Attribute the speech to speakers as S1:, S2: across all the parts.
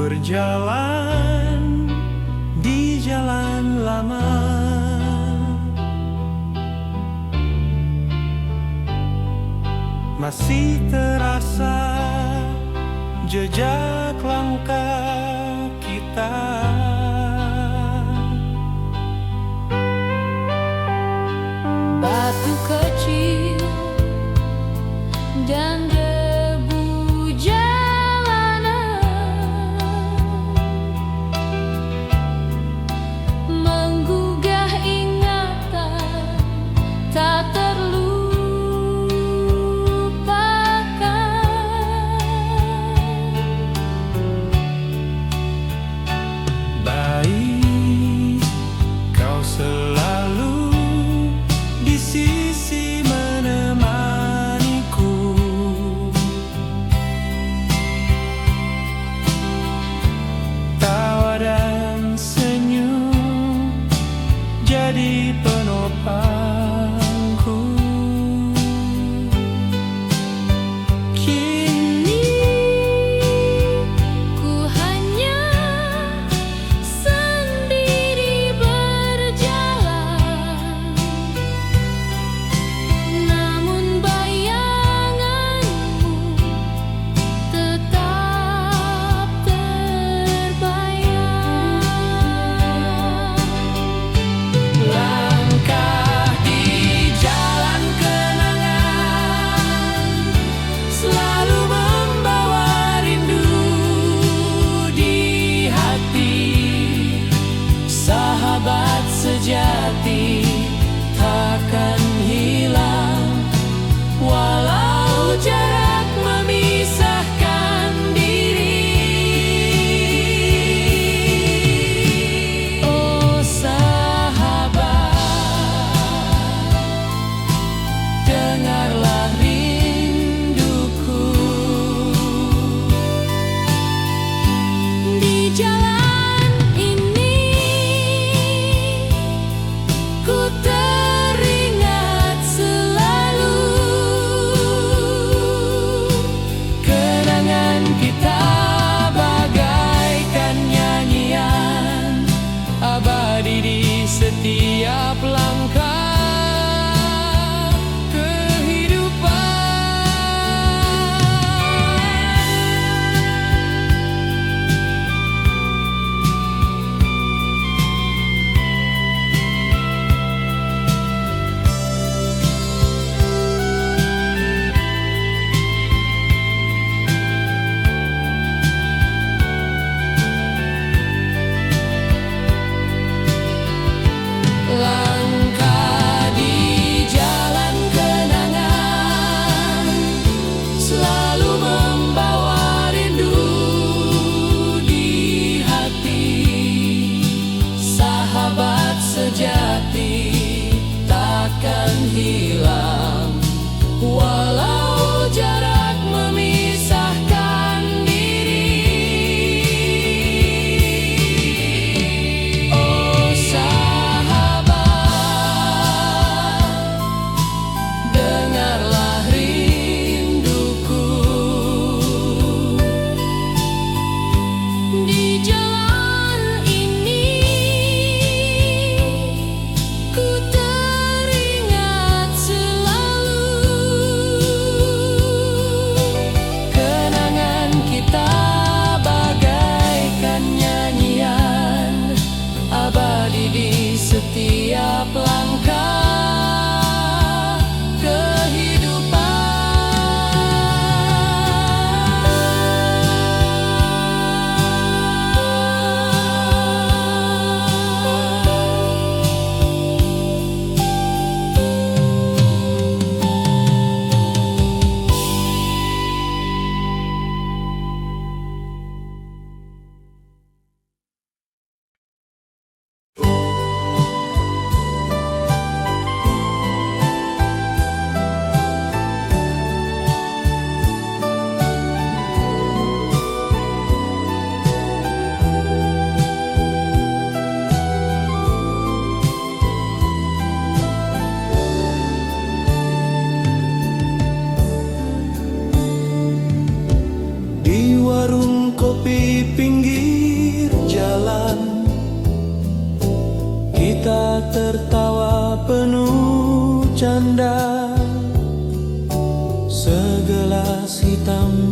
S1: berjalan di jalan lama, masih terasa jejak langkah kita.
S2: Batu kecil dan debu jalanan menggugah ingatan tak terlupakan.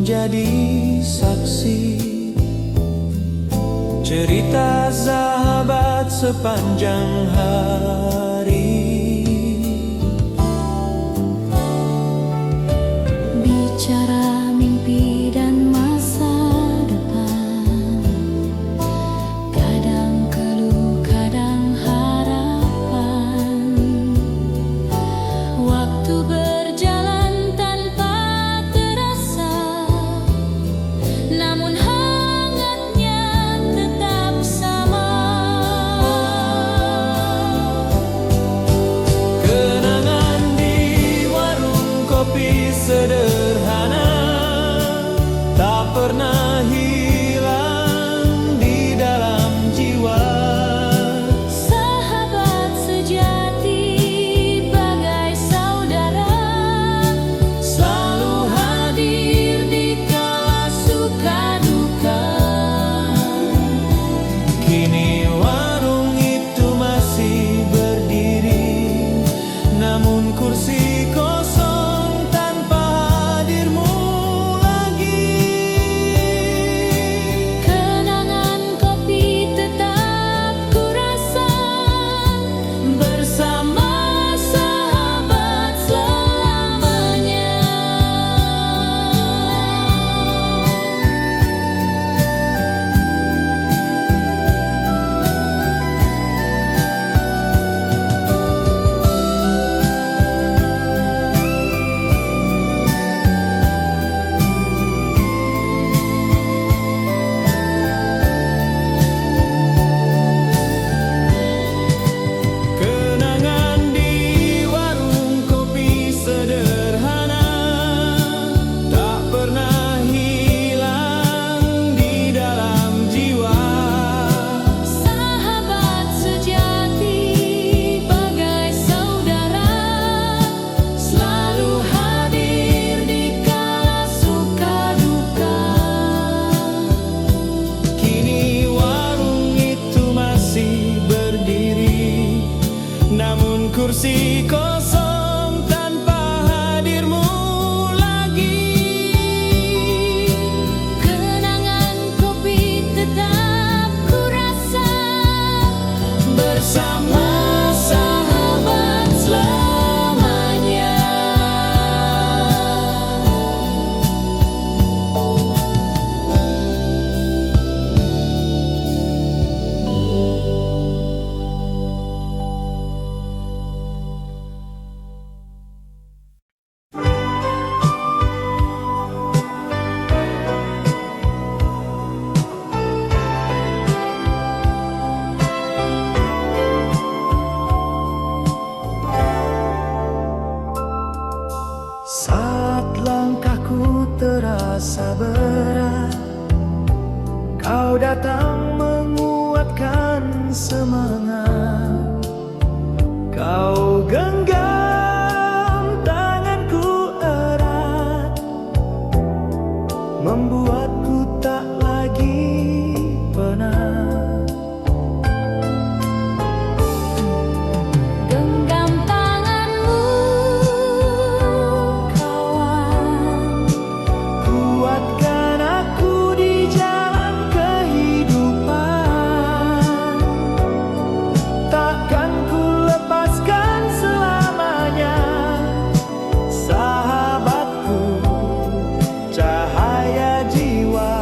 S1: menjadi saksi cerita sahabat sepanjang hari.
S2: Bicara mimpi dan masa depan, kadang keluh, kadang harapan. Waktu berjalan tanpa terasa, namun hangatnya tetap sama.
S1: Kenangan di warung kopi sederhana tak pernah hilang di dalam jiwa.
S2: Sahabat sejati bagai saudara,
S1: Selalu hadir di kala suka duka. Kini warung itu masih berdiri, namun kursi kosong tanpa hadirmu lagi.
S2: kenangan kopi tetap kurasa bersama sahabat selamanya.
S1: Kenangan di warung kopi sederhana tak pernah hilang di dalam jiwa.
S2: Sahabat sejati bagai saudara, selalu hadir di kala suka duka.
S1: Kini warung itu masih berdiri, namun kursi kosong tanpa hadirmu lagi.
S2: Kenangan kopi tetap kurasa
S1: Bersama sahabat
S2: selamanya.
S1: Saat langkahku terasa berat, kau datang menguatkan semangat. Kau genggam tanganku erat, membuatku tak lagi penat.
S2: Genggam tanganmu kawan,
S1: Kuatkan aku di jalan kehidupan. Takkan ku lepaskan selamanya, sahabatku, cahaya jiwa.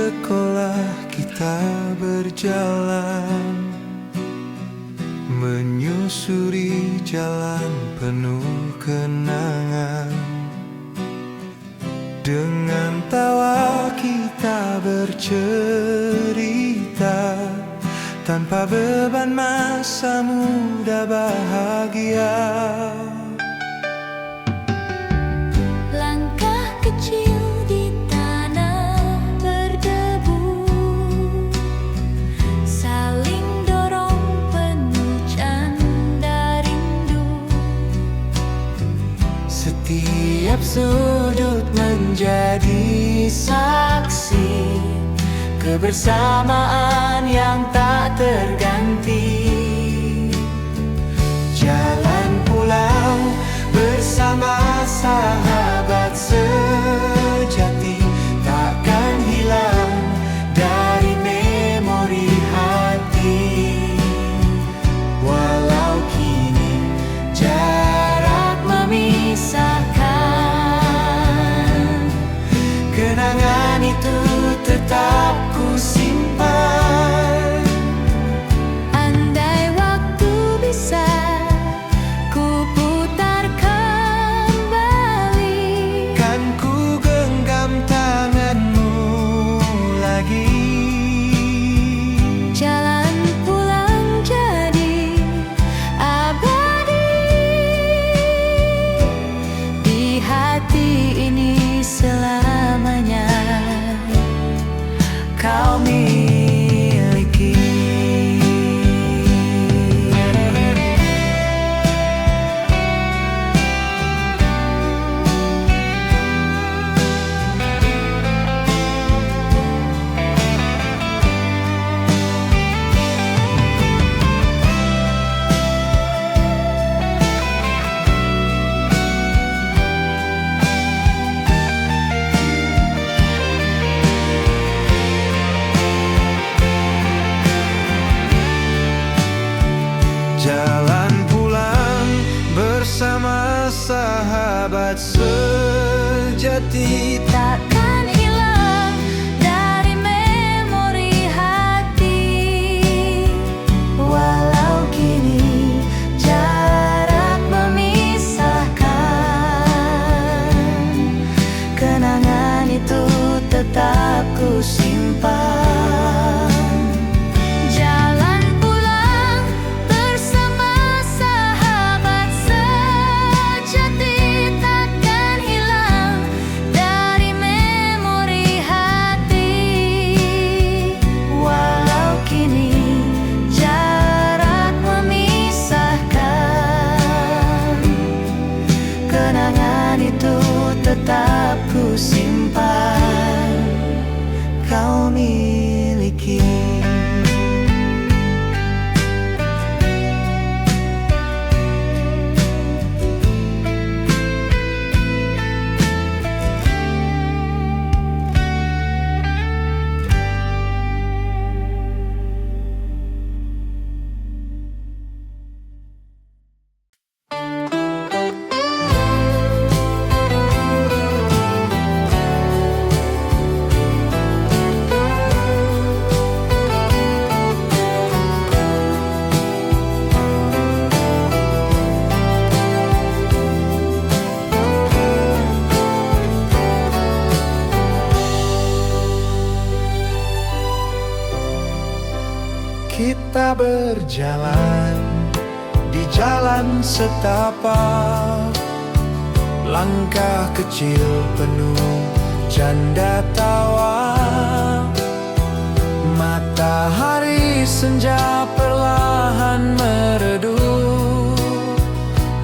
S1: sekolah kita berjalan, menyusuri jalan penuh kenangan. Dengan tawa kita bercerita, tanpa beban masa muda bahagia.
S2: Langkah kecil di tanah berdebu, saling dorong penuh canda rindu.
S1: Setiap sudut menjadi saksi kebersamaan yang tak terganti. Jalan pulang bersama sahabat sejati, takkan hilang dari memori hati. Walau kini jarak memisahkan, kenangan itu tetap ku simpan.
S2: Andai waktu bisa ku putar kembali,
S1: Kan ku genggam tanganmu lagi.
S2: jalan pulang jadi abadi di hati ini selamanya.
S1: Kau miliki. Jalan pulang bersama sahabat sejati,
S2: Takkan hilang dari memori hati.
S1: walau kini
S2: Jarak memisahkan, kenangan itu tetap ku simpan. Jalan pulang bersama sahabat sejati, takkan hilang dari memori hati. Walau kini jarak memisahkan, kenangan itu tetap ku simpan.
S1: kau miliki. Kita berjalan di jalan setapak, langkah kecil penuh canda tawa. Matahari senja perlahan meredup,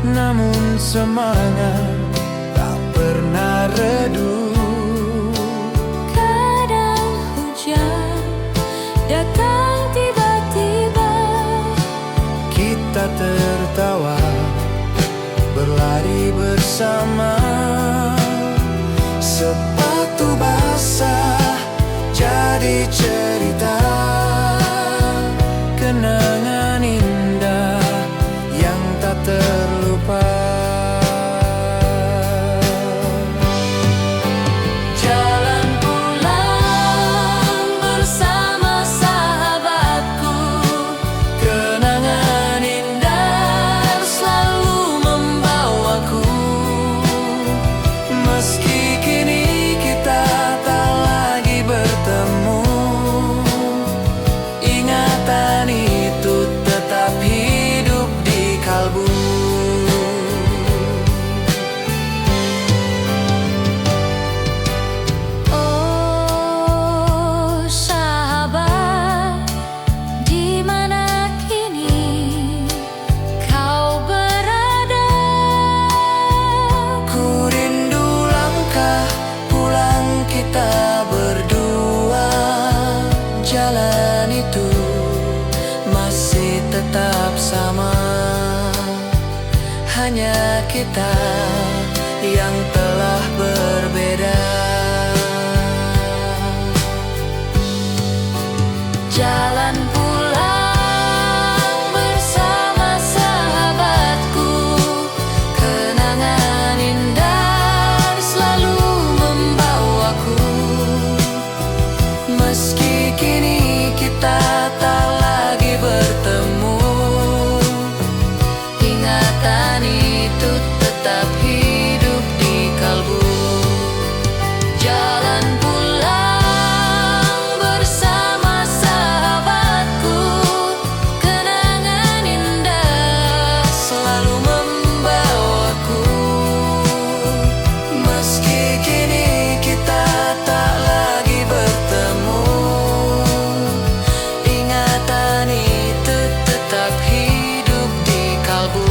S1: namun semangat tak pernah redup.
S2: Kadang hujan datang tiba-tiba,
S1: Kita tertawa, berlari bersama. Sepatu basah jadi cerita, kenangan indah yang tak terlupa.
S2: jalan pulang
S1: hanya kita yang telah berbeda.
S2: Jalan pulang bersama sahabatku, kenangan indah selalu membawaku. Meski kini kita tak lagi bertemu, ingatan itu tetap hidup di kalbu. Jalan pulang bersama sahabatku, kenangan indah selalu membawaku. Meski kini kita tak lagi bertemu, ingatan itu tetap hidup di kalbu.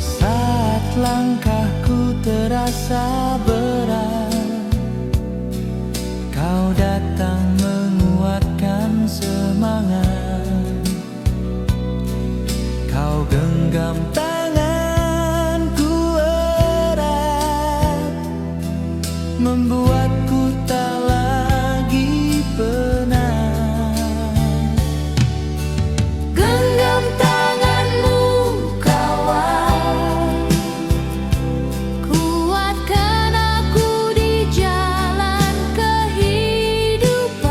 S1: Saat langkahku terasa berat, kau datang menguatkan semangat. Kau genggam tanganku erat, membuatku tak lagi penat.
S2: Genggam tanganmu kawan, kuatkan aku di jalan kehidupan.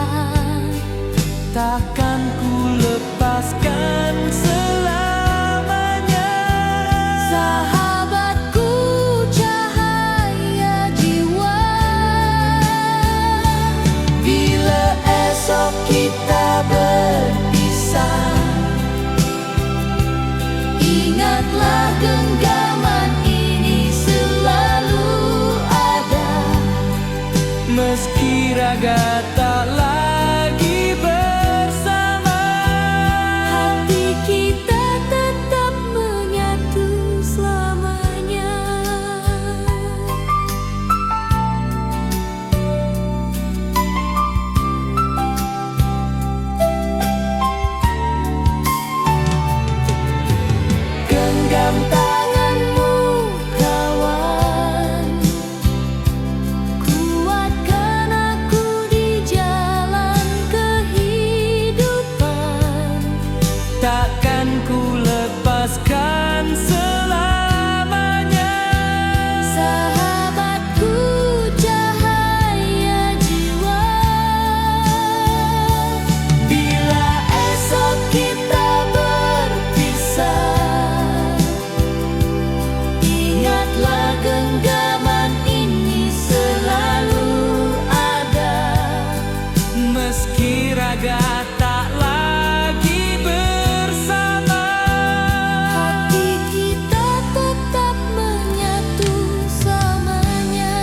S1: Takkan ku lepaskan selamanya.
S2: Sahabatku, cahaya jiwa.
S1: Bila esok kita berpisah,
S2: Ingatlah genggaman ini selalu ada.
S1: meski raga tak lagi bersama,
S2: Hati kita tetap menyatu selamanya.
S1: genggam
S2: Tanganmu kawan, kuatkan aku di jalan kehidupan.
S1: takkan ku lepaskan selamanya.
S2: Sahabatku, cahaya jiwa.
S1: Bila esok kita berpisah,
S2: Ingatlah genggaman ini selalu ada.
S1: meski raga tak lagi bersama,
S2: Hati kita tetap menyatu selamanya.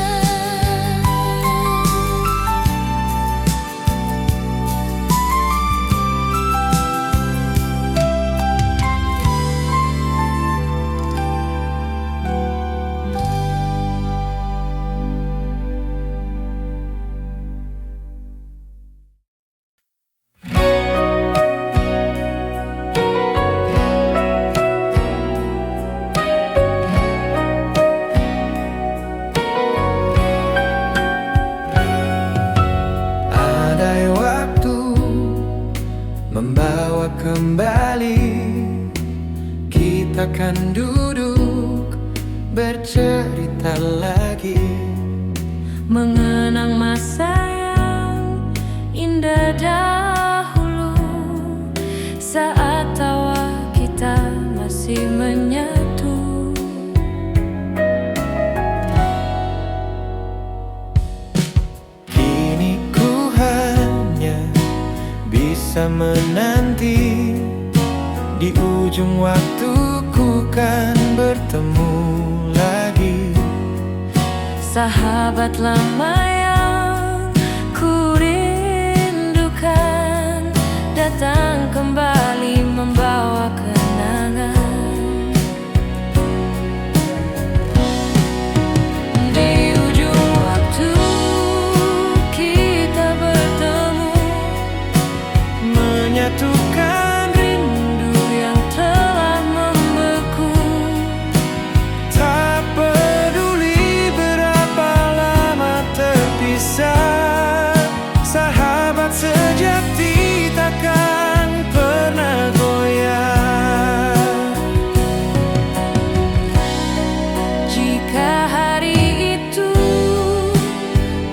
S1: andai waktu membawa membawa kembali. Kita kan duduk bercerita lagi,
S2: mengenang masa yang indah dahulu, saat tawa kita masih menyatu.
S1: Kini ku hanya bisa menanti, di ujung waktu ku kan bertemu lagi.
S2: Sahabat lama yang ku rindukan datang kembali membawa kenangan. Di ujung waktu kita bertemu,
S1: Menyatukan rindu yang telah membeku. Tak peduli berapa lama terpisah, sahabat sejati takkan pernah goyah.
S2: jika hari itu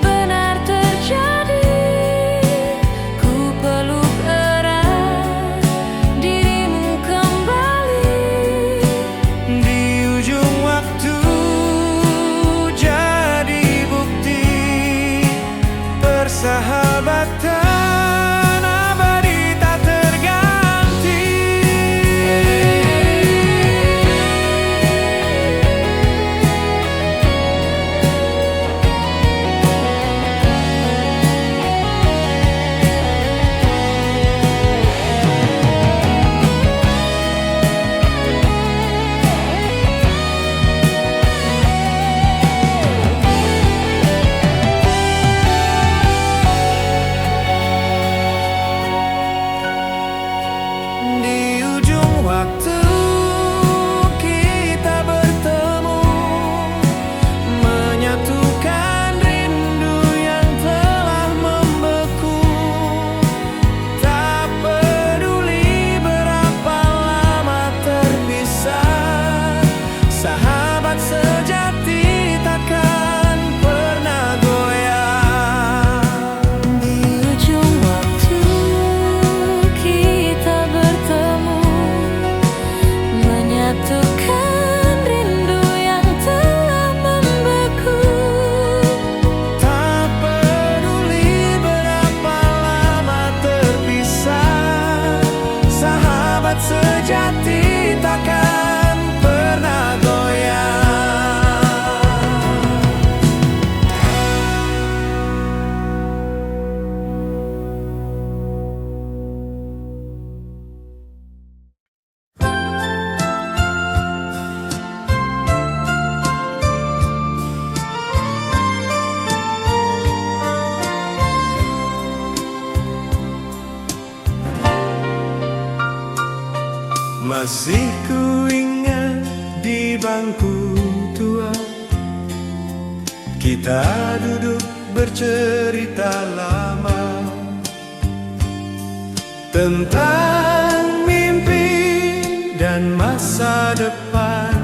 S2: benar terjadi, ku peluk erat dirimu kembali.
S1: Di ujung waktu jadi bukti persahabatan abadi tak terganti. Di ujung waktu kita bertemu, menyatukan rindu yang telah membeku. Tak peduli berapa lama terpisah, sahabat sejati takkan pernah goyah.
S2: Di ujung waktu kita bertemu, menyatukan rindu yang telah membeku.
S1: Tak peduli berapa lama terpisah, sahabat sejati takkan pernah goyah. Masih ku ingat di bangku tua, kita duduk bercerita lama tentang mimpi dan masa depan,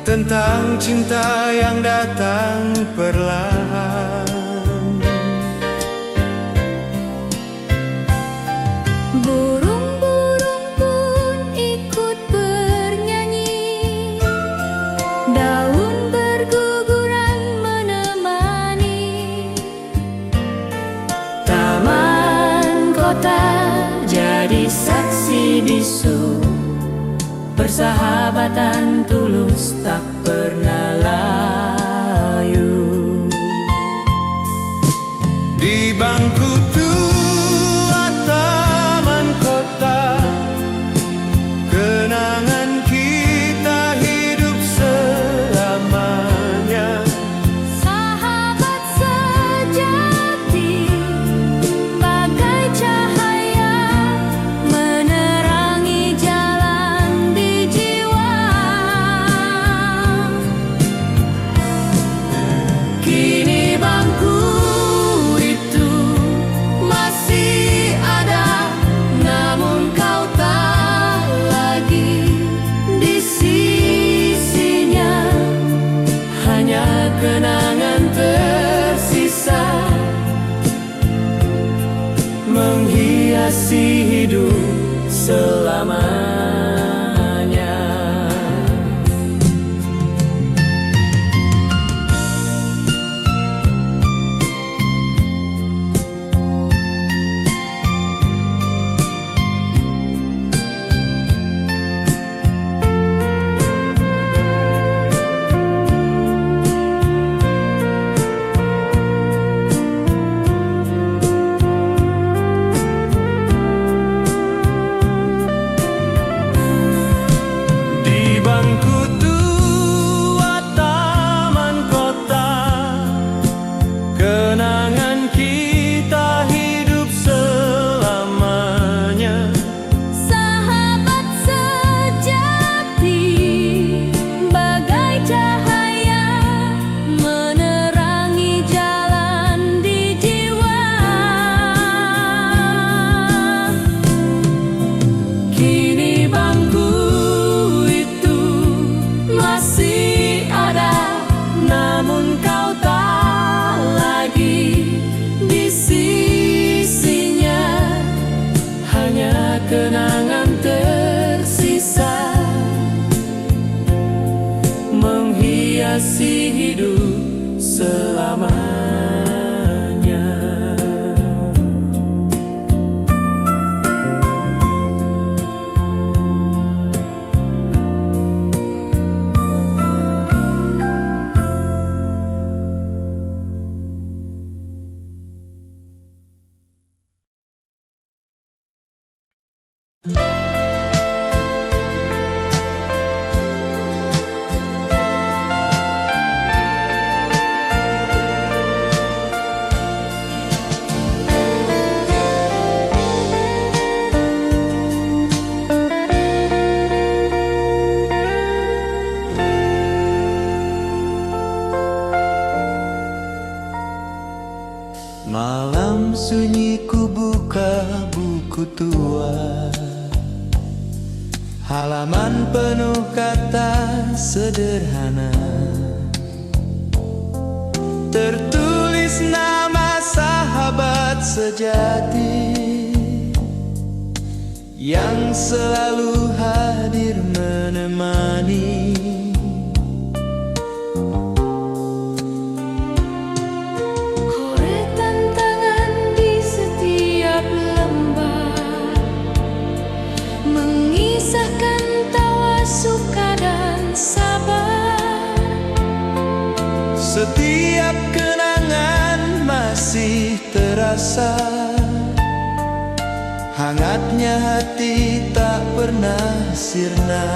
S1: tentang cinta yang datang perlahan.
S2: Burung-burung pun ikut bernyanyi, daun berguguran menemani. Taman kota jadi saksi bisu, persahabatan tulus tak pernah layu.
S1: Di bangku tua taman kota, kenangan kita hidup selamanya.
S2: Sahabat sejati bagai cahaya menerangi jalan di jiwa.
S1: Malam sunyi ku buka buku tua, halaman penuh kata sederhana, tertulis nama sahabat sejati yang selalu hadir menemani.
S2: Mengisahkan tawa, suka dan sabar.
S1: Setiap kenangan masih terasa, hangatnya hati tak pernah sirna.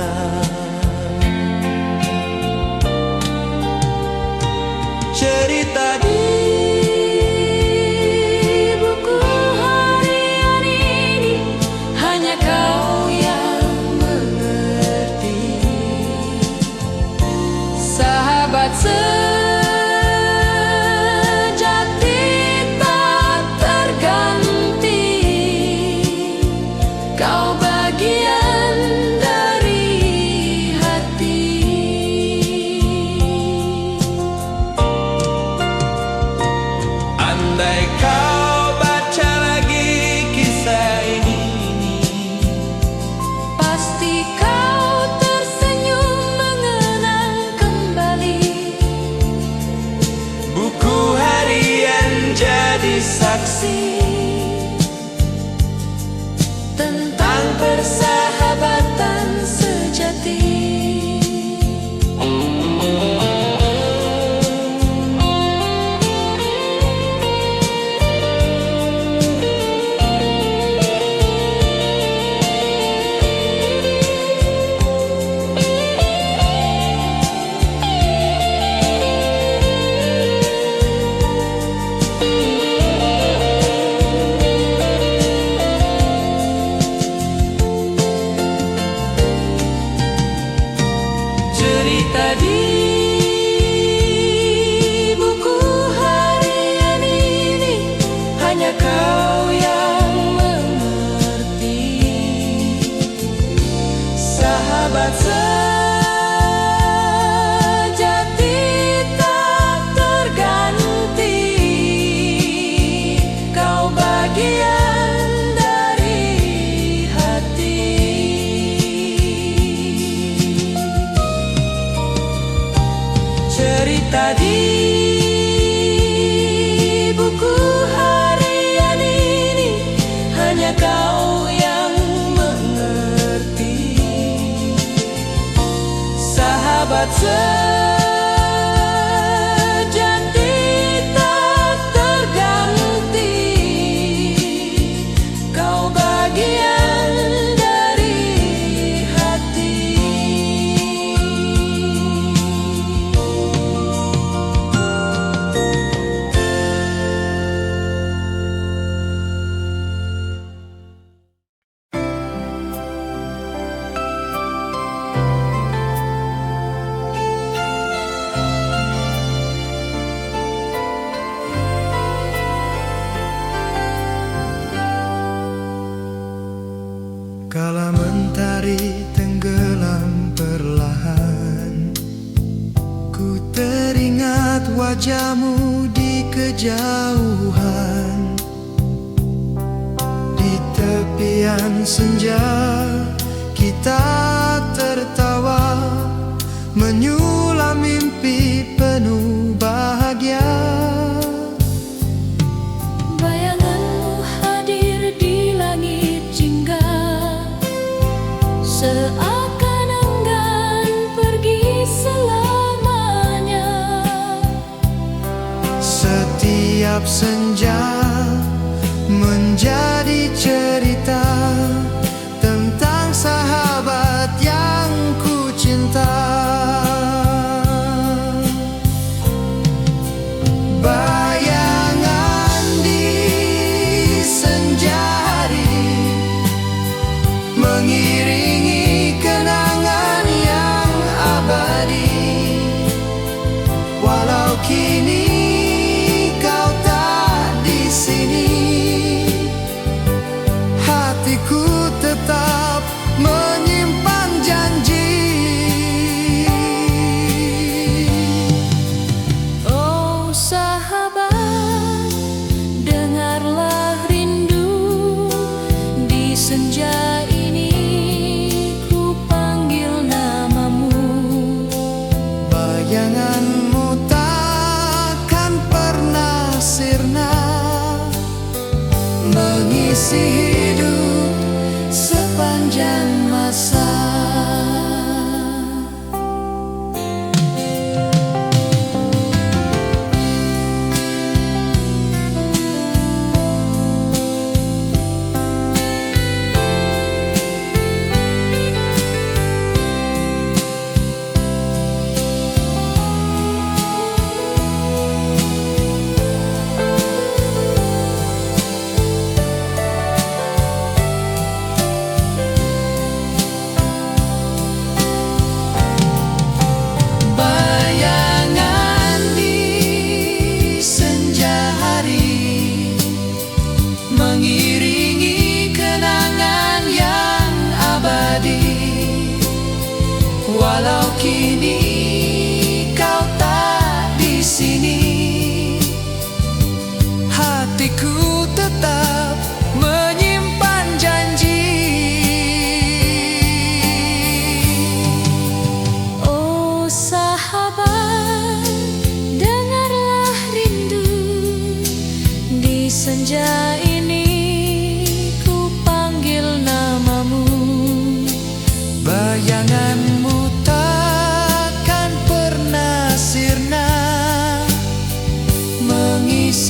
S1: Cerita di
S2: Buku harian ini hanya kau yang mengerti. Sahabat sejati tak terganti, kau bagian dari hati.
S1: andai kau baca lagi kisah ini,
S2: Pasti kau tersenyum mengenang kembali.
S1: buku harian jadi saksi
S2: Tentang persahabatan sejati. Cerita di buku harian ini hanya kau yang mengerti. Sahabat sejati tak terganti, kau bagian dari hati. Cerita di buku harian ini hanya kau yang mengerti. Sahabat sejati tak terganti, kau bagian dari hati.
S1: Kala mentari tenggelam perlahan, ku teringat wajahmu di kejauhan. Di tepian senja kita tertawa, menyulam mimpi penuh bahagia.
S2: Bayanganmu hadir di langit jingga, seakan enggan pergi selamanya.
S1: Setiap senja menjadi cerita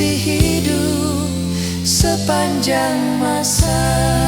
S2: mengisi hidup sepanjang masa.